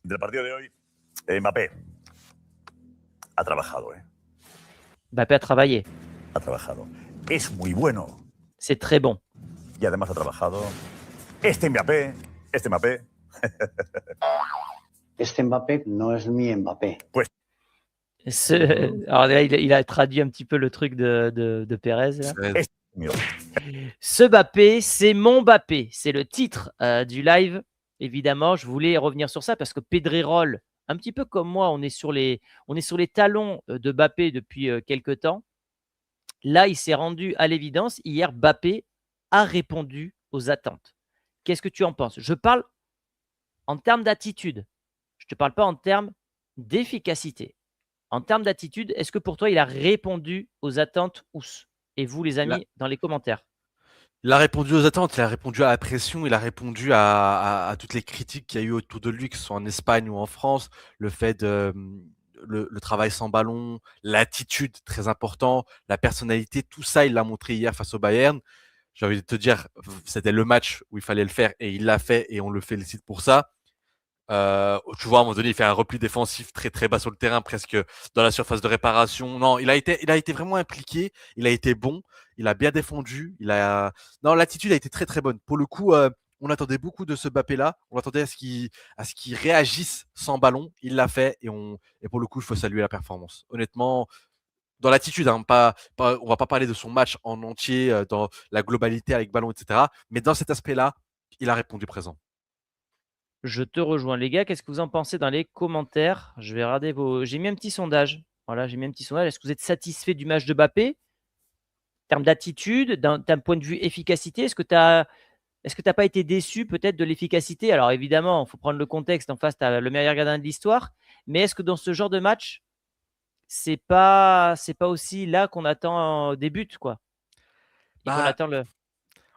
del partido de hoy, Mbappé ha trabajado, Mbappé a travaillé. Ha trabajado. Es muy bueno. C'est très bon. Y además ha trabajado. Este Mbappé. Este Mbappé no es mi Mbappé. Pues. Alors là, il a traduit un petit peu le truc de Pérez. Là. Ce Mbappé, c'est mon Mbappé. C'est le titre du live. Évidemment, je voulais revenir sur ça parce que Pedrerol, un petit peu comme moi, on est sur les talons de Mbappé depuis quelques temps. Là, il s'est rendu à l'évidence. Hier, Mbappé a répondu aux attentes. Qu'est-ce que tu en penses? Je parle en termes d'attitude. Je ne te parle pas en termes d'efficacité. En termes d'attitude, est-ce que pour toi, il a répondu aux attentes Ous? Et vous, les amis, dans les commentaires. Il a répondu aux attentes, il a répondu à la pression, il a répondu à toutes les critiques qu'il y a eu autour de lui, que ce soit en Espagne ou en France. Le fait de le travail sans ballon, l'attitude, très important, la personnalité, tout ça, il l'a montré hier face au Bayern. J'ai envie de te dire, c'était le match où il fallait le faire et il l'a fait et on le félicite pour ça. Tu vois, à un moment donné, il fait un repli défensif très très bas sur le terrain, presque dans la surface de réparation. Non, il a été vraiment impliqué. Il a été bon. Il a bien défendu. Non, l'attitude a été très très bonne. Pour le coup, on attendait beaucoup de ce Mbappé-là. On attendait à ce qu'il réagisse sans ballon. Il l'a fait et pour le coup, il faut saluer la performance. Honnêtement, dans l'attitude, on va pas parler de son match en entier, dans la globalité avec ballon, etc. Mais dans cet aspect-là, il a répondu présent. Je te rejoins, les gars. Qu'est-ce que vous en pensez dans les commentaires? Je vais regarder vos. J'ai mis un petit sondage. Voilà, j'ai mis un petit sondage. Est-ce que vous êtes satisfait du match de Mbappé? En termes d'attitude, d'un point de vue efficacité, est-ce que tu n'as pas été déçu peut-être de l'efficacité? Alors évidemment, il faut prendre le contexte. En face, tu as le meilleur gardien de l'histoire. Mais est-ce que dans ce genre de match, c'est pas aussi là qu'on attend des buts, quoi? Et qu'on attend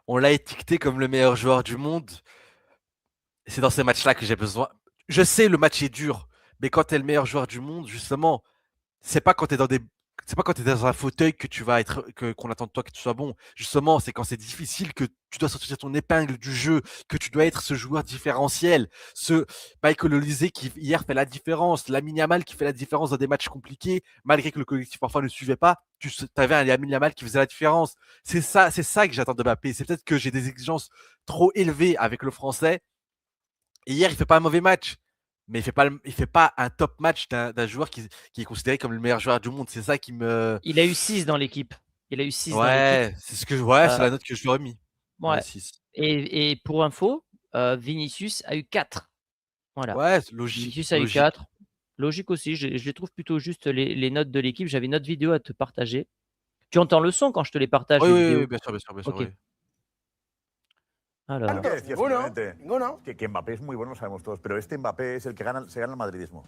On l'a étiqueté comme le meilleur joueur du monde. C'est dans ces matchs-là que j'ai besoin. Je sais, le match est dur, mais quand tu es le meilleur joueur du monde, justement, c'est pas quand tu es dans un fauteuil que tu vas qu'on attend de toi que tu sois bon. Justement, c'est quand c'est difficile que tu dois sortir ton épingle du jeu, que tu dois être ce joueur différentiel, ce Michael Olise qui hier fait la différence, Lamine Yamal qui fait la différence dans des matchs compliqués, malgré que le collectif parfois ne suivait pas. Tu avais un Lamine Yamal qui faisait la différence. C'est ça que j'attends de Mbappé. C'est peut-être que j'ai des exigences trop élevées avec le Français. Et hier, il fait pas un mauvais match, mais il fait pas un top match d'un joueur qui est considéré comme le meilleur joueur du monde. C'est ça qui me. Il a eu 6 dans l'équipe. Ouais, c'est la note que je lui aurais mis. Ouais. 6. Et pour info, Vinicius a eu 4. Voilà. Ouais, logique. Vinicius a eu 4. Logique aussi. Je les trouve plutôt juste les notes de l'équipe. J'avais une autre vidéo à te partager. Tu entends le son quand je te les partage? Oui, bien sûr. Okay. Oui. Alors. Que Mbappé es muy bueno, lo sabemos todos, pero este Mbappé es el que se gana el madridismo.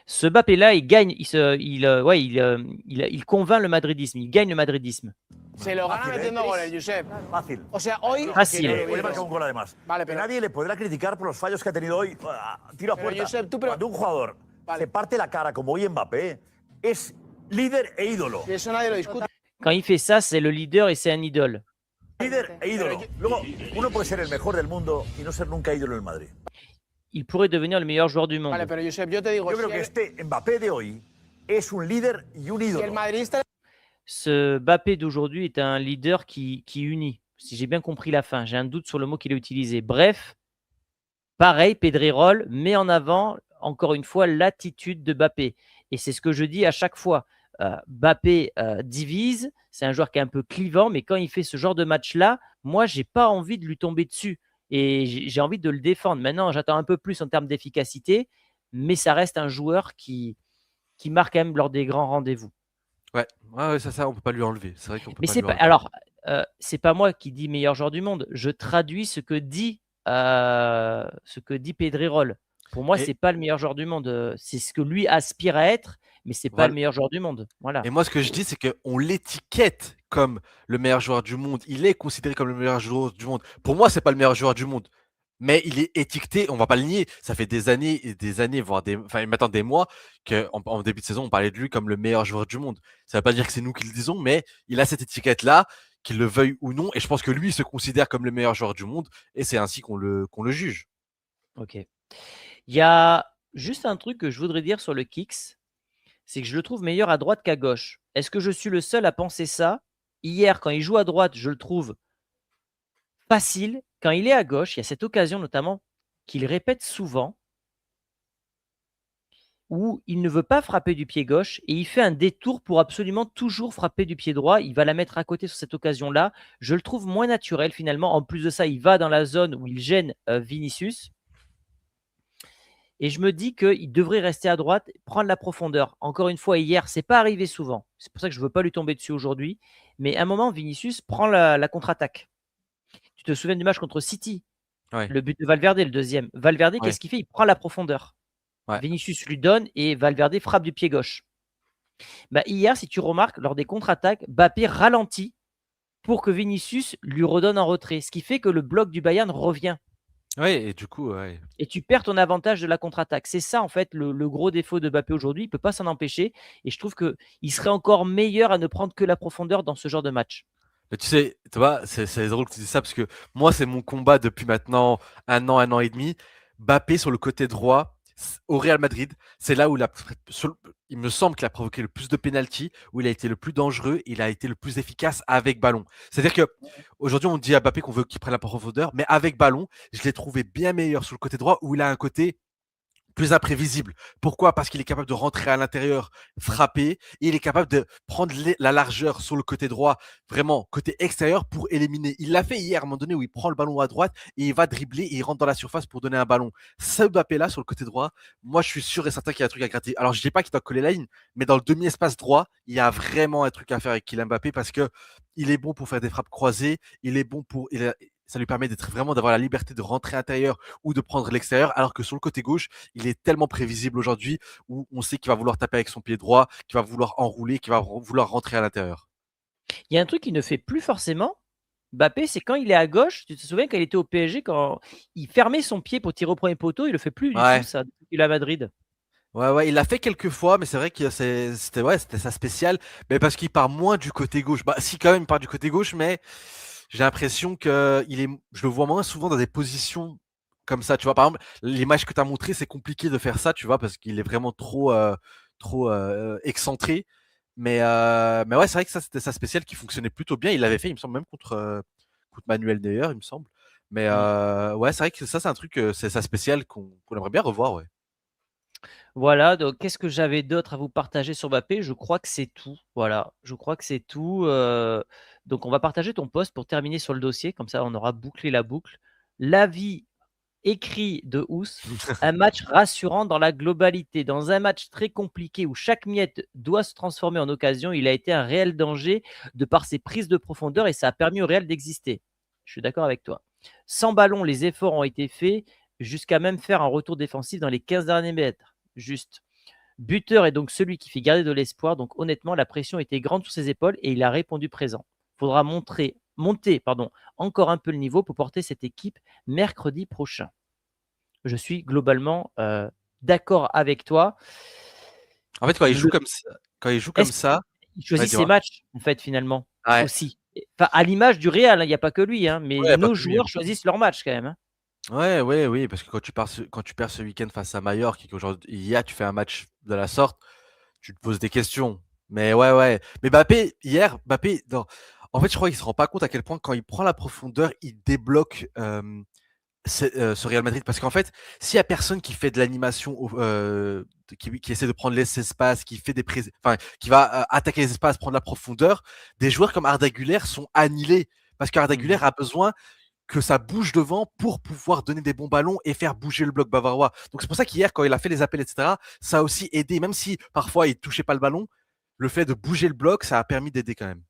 Ce Mbappé-là, il gagne, il convainc le madridisme, il gagne le madridisme. Se lo gana metiendo goles, Josep. Fácil. O sea, hoy. Fácil. Hoy marca un gol además. Vale, que pero nadie le podrá criticar por los fallos que ha tenido hoy. Tiro a puerta. Josep, Cuando un jugador se parte la cara como hoy Mbappé, es líder e ídolo. Y eso nadie lo discute. Quand il fait ça, c'est le leader et c'est un idole. Líder e ídolo. Luego, uno puede ser el mejor del mundo y no ser nunca ídolo en el Madrid. Il pourrait devenir le meilleur joueur du monde. Vale, pero Josep, yo te digo. Yo creo que este Mbappé de hoy es un líder y un ídolo. El madridista. Ce Mbappé d'aujourd'hui est un leader qui unit. Si j'ai bien compris la fin, j'ai un doute sur le mot qu'il a utilisé. Bref, pareil, Pedrerol met en avant, encore une fois, l'attitude de Mbappé. Et c'est ce que je dis à chaque fois. Mbappé divise, c'est un joueur qui est un peu clivant, mais quand il fait ce genre de match-là, moi, j'ai pas envie de lui tomber dessus. Et j'ai envie de le défendre. Maintenant, j'attends un peu plus en termes d'efficacité, mais ça reste un joueur qui marque quand même lors des grands rendez-vous. Ouais, ça, on peut pas lui enlever. C'est vrai qu'on peut mais pas c'est lui pas, enlever. alors, c'est pas moi qui dis meilleur joueur du monde. Je traduis ce que dit Pedrerol. Pour moi, c'est pas le meilleur joueur du monde. C'est ce que lui aspire à être, mais c'est pas le meilleur joueur du monde. Voilà. Et moi, ce que je dis, c'est qu'on l'étiquette comme le meilleur joueur du monde. Il est considéré comme le meilleur joueur du monde. Pour moi, c'est pas le meilleur joueur du monde. Mais il est étiqueté, on va pas le nier. Ça fait des années et des années, voire maintenant des mois, qu'en début de saison, on parlait de lui comme le meilleur joueur du monde. Ça veut pas dire que c'est nous qui le disons, mais il a cette étiquette-là, qu'il le veuille ou non. Et je pense que lui, il se considère comme le meilleur joueur du monde. Et c'est ainsi qu'on le juge. Ok. Il y a juste un truc que je voudrais dire sur le Kicks, c'est que je le trouve meilleur à droite qu'à gauche. Est-ce que je suis le seul à penser ça? Hier, quand il joue à droite, je le trouve facile. Quand il est à gauche, il y a cette occasion notamment qu'il répète souvent où il ne veut pas frapper du pied gauche et il fait un détour pour absolument toujours frapper du pied droit. Il va la mettre à côté sur cette occasion-là. Je le trouve moins naturel finalement. En plus de ça, il va dans la zone où il gêne Vinicius. Et je me dis qu'il devrait rester à droite, prendre la profondeur. Encore une fois, hier, c'est pas arrivé souvent. C'est pour ça que je ne veux pas lui tomber dessus aujourd'hui. Mais à un moment, Vinicius prend la contre-attaque. Tu te souviens du match contre City? Ouais. Le but de Valverde, le deuxième. Valverde, Ouais. qu'est-ce qu'il fait? Il prend la profondeur. Ouais. Vinicius lui donne et Valverde frappe du pied gauche. Hier, si tu remarques, lors des contre-attaques, Mbappé ralentit pour que Vinicius lui redonne en retrait. Ce qui fait que le bloc du Bayern revient. Oui, et du coup, ouais. Et tu perds ton avantage de la contre-attaque. C'est ça, en fait, le gros défaut de Mbappé aujourd'hui. Il ne peut pas s'en empêcher. Et je trouve qu'il serait encore meilleur à ne prendre que la profondeur dans ce genre de match. Mais tu sais, tu vois, c'est drôle que tu dis ça parce que moi, c'est mon combat depuis maintenant un an et demi. Mbappé sur le côté droit au Real Madrid, c'est là où il me semble qu'il a provoqué le plus de pénalty, où il a été le plus dangereux, il a été le plus efficace avec ballon. C'est-à-dire que aujourd'hui, on dit à Mbappé qu'on veut qu'il prenne la profondeur, mais avec ballon, je l'ai trouvé bien meilleur sur le côté droit, où il a un côté plus imprévisible. Pourquoi? Parce qu'il est capable de rentrer à l'intérieur, frapper, et il est capable de prendre la largeur sur le côté droit, vraiment côté extérieur pour éliminer. Il l'a fait hier à un moment donné où il prend le ballon à droite et il va dribbler et il rentre dans la surface pour donner un ballon. Ce Mbappé-là sur le côté droit, moi je suis sûr et certain qu'il y a un truc à gratter. Alors je dis pas qu'il doit coller la ligne, mais dans le demi-espace droit, il y a vraiment un truc à faire avec Kylian Mbappé parce que il est bon pour faire des frappes croisées, il est bon pour... ça lui permet d'avoir la liberté de rentrer à l'intérieur ou de prendre l'extérieur, alors que sur le côté gauche, il est tellement prévisible aujourd'hui où on sait qu'il va vouloir taper avec son pied droit, qu'il va vouloir enrouler, qu'il va vouloir rentrer à l'intérieur. Il y a un truc qu'il ne fait plus forcément, Mbappé, c'est quand il est à gauche. Tu te souviens quand il était au PSG, quand il fermait son pied pour tirer au premier poteau, il le fait plus du tout, ça, depuis qu'il est à Madrid. Ouais, il l'a fait quelques fois, mais c'est vrai que c'était sa spéciale, mais parce qu'il part moins du côté gauche. Bah, si, quand même, il part du côté gauche, mais j'ai l'impression je le vois moins souvent dans des positions comme ça. Tu vois, par exemple, l'image que tu as montré, c'est compliqué de faire ça, tu vois, parce qu'il est vraiment trop excentré. Mais ouais, c'est vrai que ça, c'était sa spéciale qui fonctionnait plutôt bien. Il l'avait fait, il me semble, même contre Manuel Neuer, il me semble. Mais ouais, c'est vrai que ça, c'est un truc, c'est sa spéciale qu'on aimerait bien revoir, ouais. Voilà, donc qu'est-ce que j'avais d'autre à vous partager sur Mbappé? Je crois que c'est tout. Voilà, je crois que c'est tout. Donc on va partager ton post pour terminer sur le dossier, comme ça on aura bouclé la boucle. L'avis écrit de Ous, un match rassurant dans la globalité. Dans un match très compliqué où chaque miette doit se transformer en occasion, il a été un réel danger de par ses prises de profondeur et ça a permis au Real d'exister. Je suis d'accord avec toi. Sans ballon, les efforts ont été faits jusqu'à même faire un retour défensif dans les 15 derniers mètres. Juste. Buteur est donc celui qui fait garder de l'espoir. Donc honnêtement, la pression était grande sur ses épaules et il a répondu présent. Il faudra monter encore un peu le niveau pour porter cette équipe mercredi prochain. Je suis globalement d'accord avec toi. En fait, quand il joue comme ça, il choisit ses matchs, en fait, finalement, aussi. Enfin, à l'image du Real, il n'y a pas que lui, mais nos joueurs choisissent leur match quand même. Oui, parce que quand tu perds ce week-end face à Mallorca et qu'aujourd'hui, tu fais un match de la sorte, tu te poses des questions. Mais ouais. Mais Mbappé, hier, en fait, je crois qu'il se rend pas compte à quel point, quand il prend la profondeur, il débloque ce Real Madrid. Parce qu'en fait, s'il y a personne qui fait de l'animation, qui essaie de prendre les espaces, qui va attaquer les espaces, prendre la profondeur, des joueurs comme Arda Güler sont annihilés. Parce qu'Arda Güler a besoin que ça bouge devant pour pouvoir donner des bons ballons et faire bouger le bloc bavarois. Donc c'est pour ça qu'hier, quand il a fait les appels, etc., ça a aussi aidé, même si parfois il touchait pas le ballon, le fait de bouger le bloc, ça a permis d'aider quand même.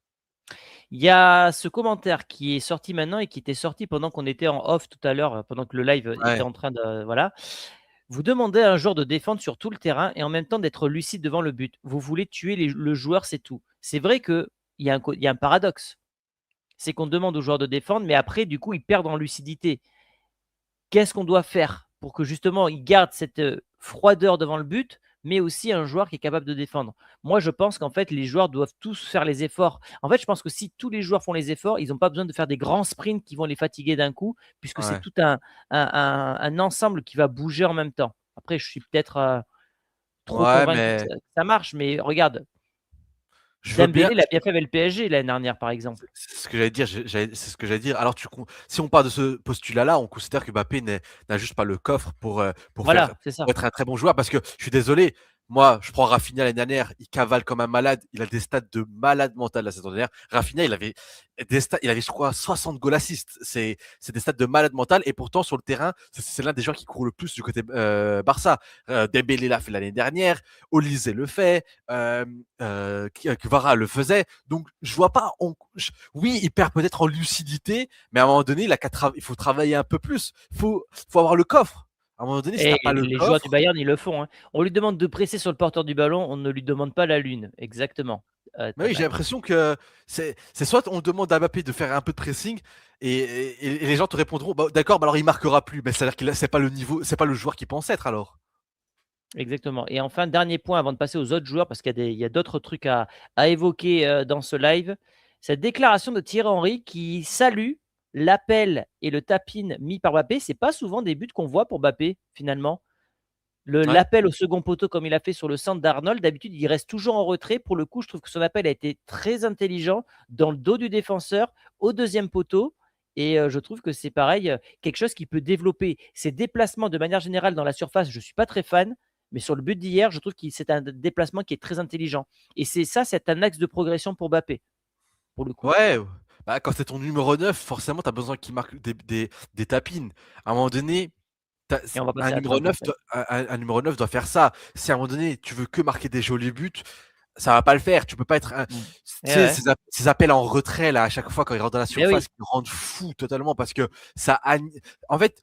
Il y a ce commentaire qui est sorti maintenant et qui était sorti pendant qu'on était en off tout à l'heure, pendant que le live était en train de... Voilà. Vous demandez à un joueur de défendre sur tout le terrain et en même temps d'être lucide devant le but. Vous voulez tuer le joueur, c'est tout. C'est vrai qu'il y a un paradoxe. C'est qu'on demande aux joueurs de défendre, mais après, du coup, ils perdent en lucidité. Qu'est-ce qu'on doit faire pour que justement, ils gardent cette froideur devant le but, mais aussi un joueur qui est capable de défendre? Moi, je pense qu'en fait, les joueurs doivent tous faire les efforts. En fait, je pense que si tous les joueurs font les efforts, ils n'ont pas besoin de faire des grands sprints qui vont les fatiguer d'un coup, puisque c'est tout un ensemble qui va bouger en même temps. Après, je suis peut-être trop Ouais, convaincu mais que ça marche, mais regarde, je veux bien. Dembélé, il a bien fait avec le PSG l'année dernière, par exemple. C'est ce que j'allais dire. C'est ce que j'allais dire. Alors, si on part de ce postulat-là, on considère que Mbappé n'a juste pas le coffre Voilà, c'est ça. pour être un très bon joueur. Parce que je suis désolé, moi, je prends Rafinha l'année dernière, il cavale comme un malade. Il a des stats de malade mental la saison dernière. Rafinha, il avait je crois, 60 goal assists. C'est des stats de malade mental. Et pourtant, sur le terrain, c'est l'un des joueurs qui court le plus du côté Barça. Dembélé l'a fait l'année dernière. Olise le fait. Kvara le faisait. Donc, je vois pas. Oui, il perd peut-être en lucidité, mais à un moment donné, il faut travailler un peu plus. Il faut avoir le coffre. À un moment donné, si tu Et n'as pas le les joueurs du coffre. Bayern, ils le font. Hein. On lui demande de presser sur le porteur du ballon, on ne lui demande pas la lune. Exactement. Mais oui, j'ai l'impression que c'est soit on demande à Mbappé de faire un peu de pressing et les gens te répondront bah, d'accord, bah alors il marquera plus. Mais c'est-à-dire que c'est pas le niveau, c'est pas le joueur qu'il pense être alors. Exactement. Et enfin, dernier point avant de passer aux autres joueurs, parce qu'il y a d'autres trucs à évoquer dans ce live. Cette déclaration de Thierry Henry qui salue l'appel et le tap-in mis par Mbappé. C'est pas souvent des buts qu'on voit pour Mbappé, finalement. Ouais. L'appel au second poteau, comme il a fait sur le centre d'Arnold, d'habitude, il reste toujours en retrait. Pour le coup, je trouve que son appel a été très intelligent dans le dos du défenseur, au deuxième poteau. Et je trouve que c'est pareil, quelque chose qui peut développer ses déplacements de manière générale dans la surface. Je ne suis pas très fan, mais sur le but d'hier, je trouve que c'est un déplacement qui est très intelligent. Et c'est un axe de progression pour Mbappé, pour le coup. Ouais. Bah, quand c'est ton numéro 9, forcément, tu as besoin qu'il marque des tapines. À un moment donné, Et on va un passer à numéro Trump, en 9 fait. un numéro 9 doit faire ça. Si à un moment donné, tu veux que marquer des jolis buts, ça va pas le faire. Tu peux pas être Mm. tu Eh sais, ouais. ces appels en retrait là à chaque fois quand il rentre dans la Eh oui, surface, qui me rendent fou totalement parce que en fait,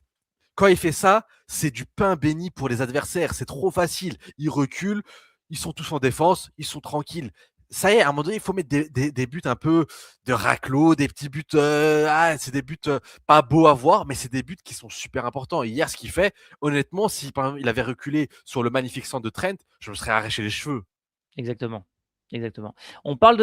quand il fait ça, c'est du pain béni pour les adversaires. C'est trop facile. Ils reculent, ils sont tous en défense, ils sont tranquilles. Ça y est, à un moment donné, il faut mettre des buts un peu de raclos, des petits buts. C'est des buts pas beaux à voir, mais c'est des buts qui sont super importants. Et hier, ce qu'il fait, honnêtement, si par exemple, il avait reculé sur le magnifique centre de Trent, je me serais arraché les cheveux. exactement. Exactement. On parle de